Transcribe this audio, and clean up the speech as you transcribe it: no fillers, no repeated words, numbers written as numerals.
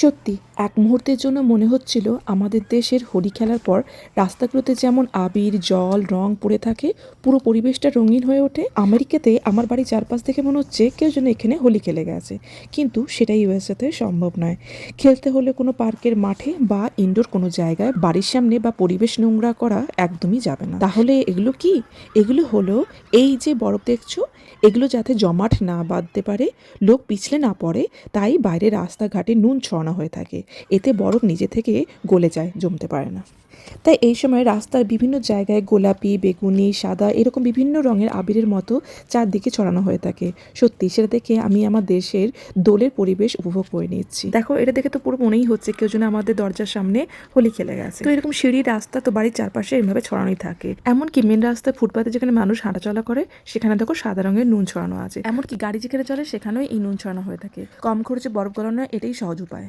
সত্যি এক মুহূর্তের জন্য মনে হচ্ছিল আমাদের দেশের হোলি খেলার পর রাস্তাগুলোতে যেমন আবির জল রং পড়ে থাকে, পুরো পরিবেশটা রঙিন হয়ে ওঠে। আমেরিকাতে আমার বাড়ির চারপাশ থেকে মনে হচ্ছে কেউ যেন এখানে হোলি খেলে গেছে, কিন্তু সেটা ইউএসএতে সম্ভব নয়। খেলতে হলে কোনো পার্কের মাঠে বা ইনডোর কোনো জায়গায় বাড়ির সামনে বা পরিবেশ নোংরা করা একদমই যাবে না। তাহলে এগুলো কি? এগুলো হলো এই যে বরফ দেখছো, এগুলো যাতে জমাট না বাঁধতে পারে, লোক পিছলে না পড়ে, তাই বাইরে রাস্তাঘাটে নুন ছড়ানো হয়ে থাকে। এতে বরফ নিজে থেকে গলে যায়, জমতে পারে না। তাই এই সময় রাস্তার বিভিন্ন জায়গায় গোলাপি, বেগুনি, সাদা এরকম বিভিন্ন রঙের আবিরের মতো চারদিকে ছড়ানো হয়ে থাকে। সত্যি সেটা দেখে আমি আমার দেশের দোলের পরিবেশ উপভোগ করে নিচ্ছি। দেখো, এটা দেখে তো পুরো মনেই হচ্ছে কেউ যেন আমাদের দরজার সামনে হোলি খেলে গেছে। তো এরকম সিঁড়ি রাস্তা তো বাড়ির চারপাশে এভাবে ছড়ানোই থাকে। এমনকি মেন রাস্তায় ফুটপাতে যেখানে মানুষ হাঁটাচলা করে সেখানে দেখো সাদা রঙের নুন ছড়ানো আছে। এমনকি গাড়ি যেখানে চলে সেখানেও এই নুন ছড়ানো হয়ে থাকে। কম খরচে বরফ গলানো এটাই সহজ উপায়।